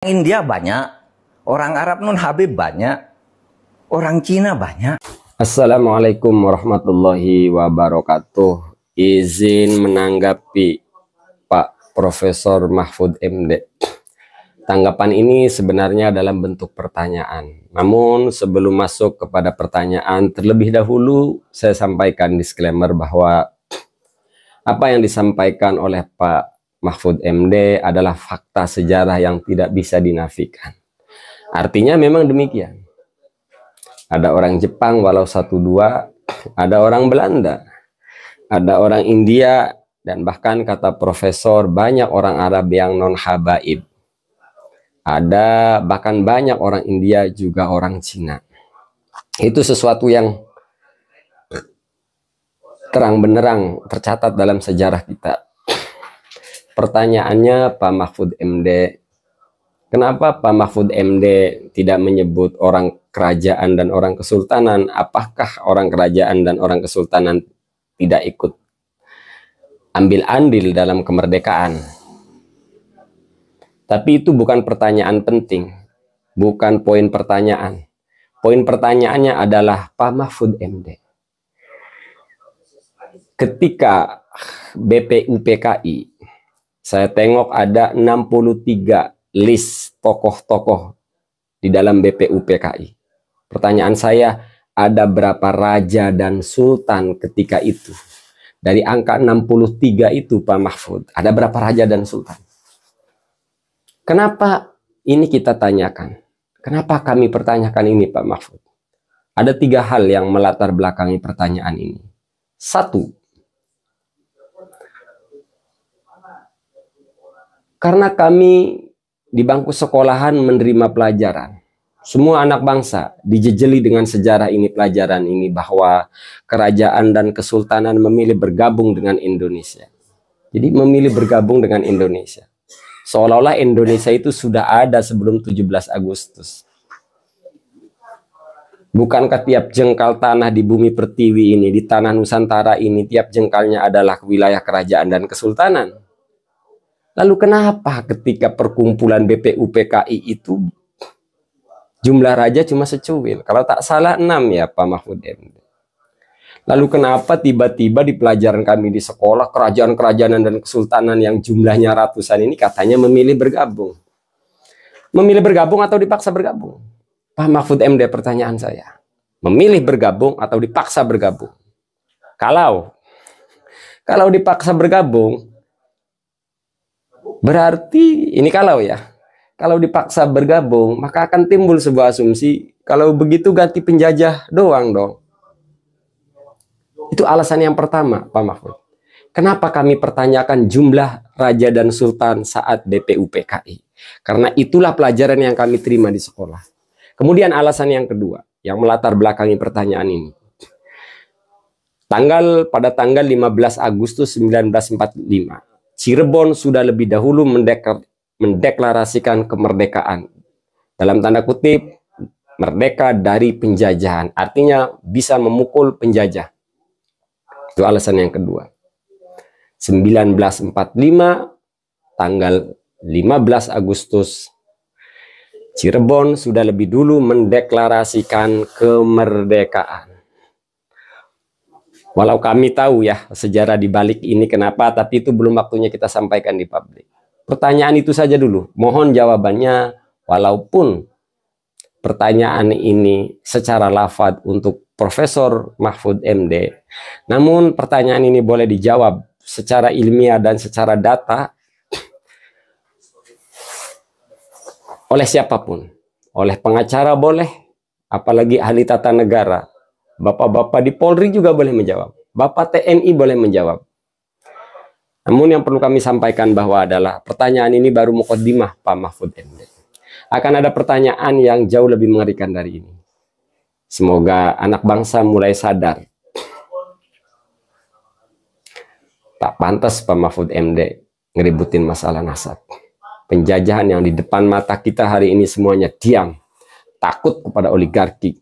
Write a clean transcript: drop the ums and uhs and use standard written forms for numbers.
India banyak, orang Arab non Habib banyak, orang Cina banyak. Assalamualaikum warahmatullahi wabarakatuh. Izin menanggapi Pak Profesor Mahfud MD. Tanggapan ini sebenarnya dalam bentuk pertanyaan. Namun sebelum masuk kepada pertanyaan, terlebih dahulu saya sampaikan disclaimer bahwa apa yang disampaikan oleh Pak Mahfud MD adalah fakta sejarah yang tidak bisa dinafikan. Artinya memang demikian. Ada orang Jepang walau 1-2, ada orang Belanda, ada orang India, dan bahkan kata profesor banyak orang Arab yang non-habaib. Ada bahkan banyak orang India juga orang Cina. Itu sesuatu yang terang benderang tercatat dalam sejarah kita. Pertanyaannya Pak Mahfud MD, kenapa Pak Mahfud MD tidak menyebut orang kerajaan dan orang kesultanan? Apakah orang kerajaan dan orang kesultanan tidak ikut ambil andil dalam kemerdekaan? Tapi itu bukan pertanyaan penting, bukan poin pertanyaan. Poin pertanyaannya adalah Pak Mahfud MD, ketika BPUPKI, saya tengok ada 63 list tokoh-tokoh di dalam BPUPKI. Pertanyaan saya, ada berapa raja dan sultan ketika itu? Dari angka 63 itu Pak Mahfud, ada berapa raja dan sultan? Kenapa ini kita tanyakan? Kenapa kami pertanyakan ini Pak Mahfud? Ada 3 hal yang melatar belakangi pertanyaan ini. 1, karena kami di bangku sekolahan menerima pelajaran. Semua anak bangsa dijejeli dengan sejarah ini, pelajaran ini, bahwa kerajaan dan kesultanan memilih bergabung dengan Indonesia. Jadi memilih bergabung dengan Indonesia. Seolah-olah Indonesia itu sudah ada sebelum 17 Agustus. Bukankah tiap jengkal tanah di bumi pertiwi ini, di tanah Nusantara ini, tiap jengkalnya adalah wilayah kerajaan dan kesultanan? Lalu kenapa ketika perkumpulan BPUPKI itu jumlah raja cuma secuil? Kalau tak salah 6 ya Pak Mahfud MD. Lalu kenapa tiba-tiba di pelajaran kami di sekolah kerajaan-kerajaan dan kesultanan yang jumlahnya ratusan ini katanya memilih bergabung? Memilih bergabung atau dipaksa bergabung? Pak Mahfud MD, pertanyaan saya. Memilih bergabung atau dipaksa bergabung? Kalau dipaksa bergabung, berarti ini kalau dipaksa bergabung, maka akan timbul sebuah asumsi, kalau begitu ganti penjajah doang dong. Itu alasan yang pertama Pak Mahfud. Kenapa kami pertanyakan jumlah raja dan sultan saat BPUPKI? Karena itulah pelajaran yang kami terima di sekolah. Kemudian alasan yang kedua yang melatar belakangi pertanyaan ini. Pada tanggal 15 Agustus 1945, Cirebon sudah lebih dahulu mendeklarasikan kemerdekaan. Dalam tanda kutip, merdeka dari penjajahan. Artinya bisa memukul penjajah. Itu alasan yang kedua. 1945, tanggal 15 Agustus, Cirebon sudah lebih dulu mendeklarasikan kemerdekaan. Walau kami tahu ya sejarah di balik ini kenapa, tapi itu belum waktunya kita sampaikan di publik. Pertanyaan itu saja dulu. Mohon jawabannya, walaupun pertanyaan ini secara lafaz untuk Profesor Mahfud MD. Namun pertanyaan ini boleh dijawab secara ilmiah dan secara data oleh siapapun. Oleh pengacara boleh, apalagi ahli tata negara. Bapak-bapak di Polri juga boleh menjawab. Bapak TNI boleh menjawab. Namun yang perlu kami sampaikan bahwa adalah pertanyaan ini baru mukaddimah Pak Mahfud MD. Akan ada pertanyaan yang jauh lebih mengerikan dari ini. Semoga anak bangsa mulai sadar. Tak pantas Pak Mahfud MD ngeributin masalah nasab. Penjajahan yang di depan mata kita hari ini semuanya diam. Takut kepada oligarki.